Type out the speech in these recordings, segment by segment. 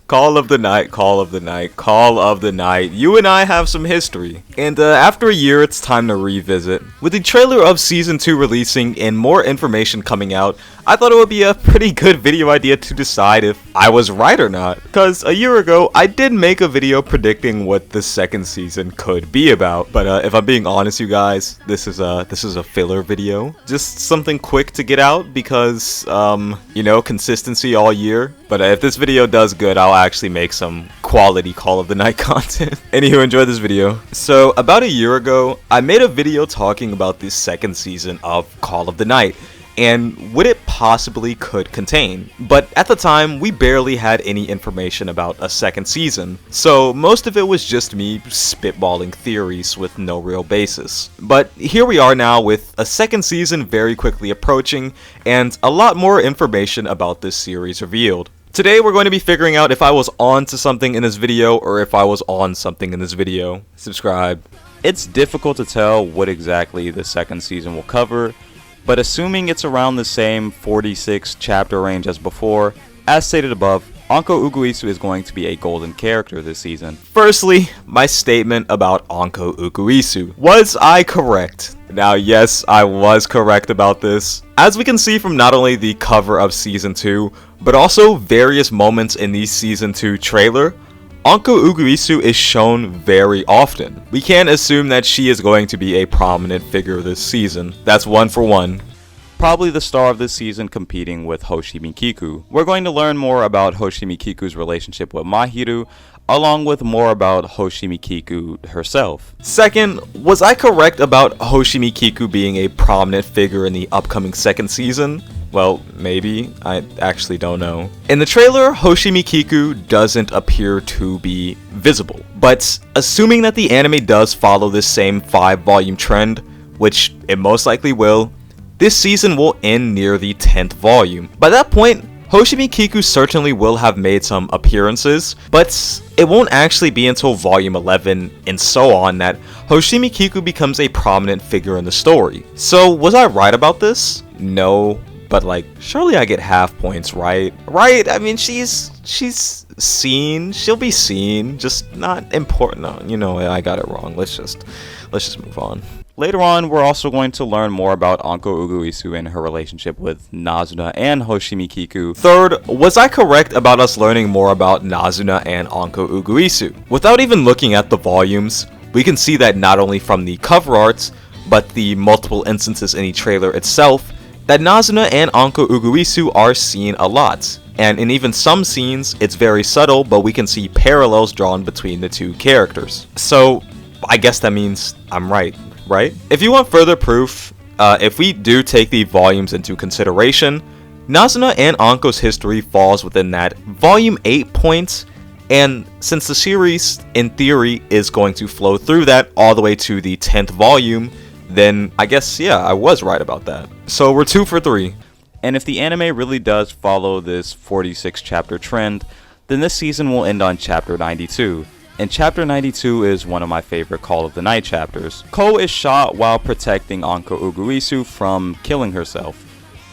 Call of the night, call of the night, call of the night. You and I have some history. And after a year, it's time to revisit. With the trailer of Season 2 releasing and more information coming out, I thought it would be a pretty good video idea to decide if I was right or not. Because a year ago, I did make a video predicting what the second season could be about. But if I'm being honest, you guys, this is a filler video. Just something quick to get out because, you know, consistency all year. But if this video does good, I'll actually make some quality Call of the Night content. Anywho, enjoy this video. So, about a year ago, I made a video talking about the second season of Call of the Night and what it possibly could contain. But at the time, we barely had any information about a second season, so most of it was just me spitballing theories with no real basis. But here we are now with a second season very quickly approaching, and a lot more information about this series revealed. Today we're going to be figuring out if I was on to something in this video or if I was on something in this video. Subscribe. It's difficult to tell what exactly the second season will cover, but assuming it's around the same 46 chapter range as before, as stated above, Anko Uguisu is going to be a golden character this season. Firstly, my statement about Anko Uguisu. Was I correct? Now yes, I was correct about this. As we can see from not only the cover of Season 2, but also various moments in the Season 2 trailer, Anko Uguisu is shown very often. We can't assume that she is going to be a prominent figure this season. That's one for one. Probably the star of this season competing with Hoshimi Kiku. We're going to learn more about Hoshimi Kiku's relationship with Mahiru, along with more about Hoshimi Kiku herself. Second, was I correct about Hoshimi Kiku being a prominent figure in the upcoming second season? Well, maybe. I actually don't know. In the trailer, Hoshimi Kiku doesn't appear to be visible. But assuming that the anime does follow this same 5-volume trend, which it most likely will, this season will end near the 10th volume. By that point, Hoshimi Kiku certainly will have made some appearances, but it won't actually be until volume 11 and so on that Hoshimi Kiku becomes a prominent figure in the story. So was I right about this? No. But like, surely I get half points, right? Right? I mean, she's seen. She'll be seen, just not important. No, you know, I got it wrong. Let's just move on. Later on, we're also going to learn more about Anko Uguisu and her relationship with Nazuna and Hoshimi Kiku. Third, was I correct about us learning more about Nazuna and Anko Uguisu? Without even looking at the volumes, we can see that not only from the cover arts, but the multiple instances in the trailer itself, that Nazuna and Anko Uguisu are seen a lot, and in even some scenes, it's very subtle, but we can see parallels drawn between the two characters. So, I guess that means I'm right? If you want further proof, if we do take the volumes into consideration, Nazuna and Anko's history falls within that volume 8 points, and since the series, in theory, is going to flow through that all the way to the 10th volume, then I guess, yeah, I was right about that. So we're 2 for 3. And if the anime really does follow this 46 chapter trend, then this season will end on chapter 92. And chapter 92 is one of my favorite Call of the Night chapters. Ko is shot while protecting Anko Uguisu from killing herself.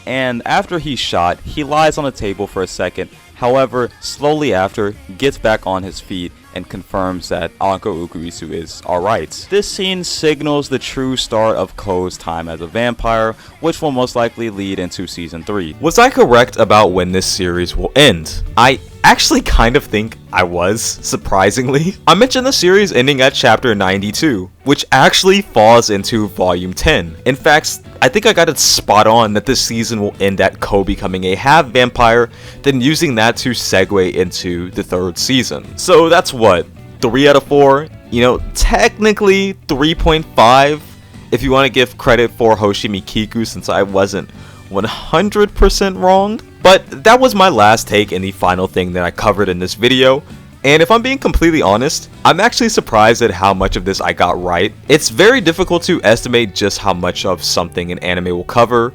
And after he's shot, he lies on a table for a second. However, slowly after, gets back on his feet and confirms that Anko Uguisu is alright. This scene signals the true start of Ko's time as a vampire, which will most likely lead into Season 3. Was I correct about when this series will end? I actually kind of think I was, surprisingly. I mentioned the series ending at chapter 92, which actually falls into volume 10. In fact, I think I got it spot on that this season will end at Ko becoming a half vampire, then using that to segue into the third season. So that's what, 3 out of 4? You know, technically 3.5 if you want to give credit for Hoshimi Kiku, since I wasn't 100% wrong. But that was my last take and the final thing that I covered in this video. And if I'm being completely honest, I'm actually surprised at how much of this I got right. It's very difficult to estimate just how much of something an anime will cover,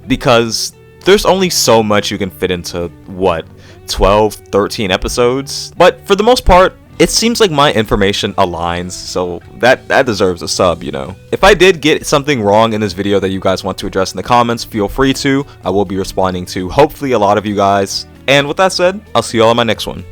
because there's only so much you can fit into, what, 12, 13 episodes? But for the most part, it seems like my information aligns, so that deserves a sub, you know. If I did get something wrong in this video that you guys want to address in the comments, feel free to. I will be responding to hopefully a lot of you guys. And with that said, I'll see you all in my next one.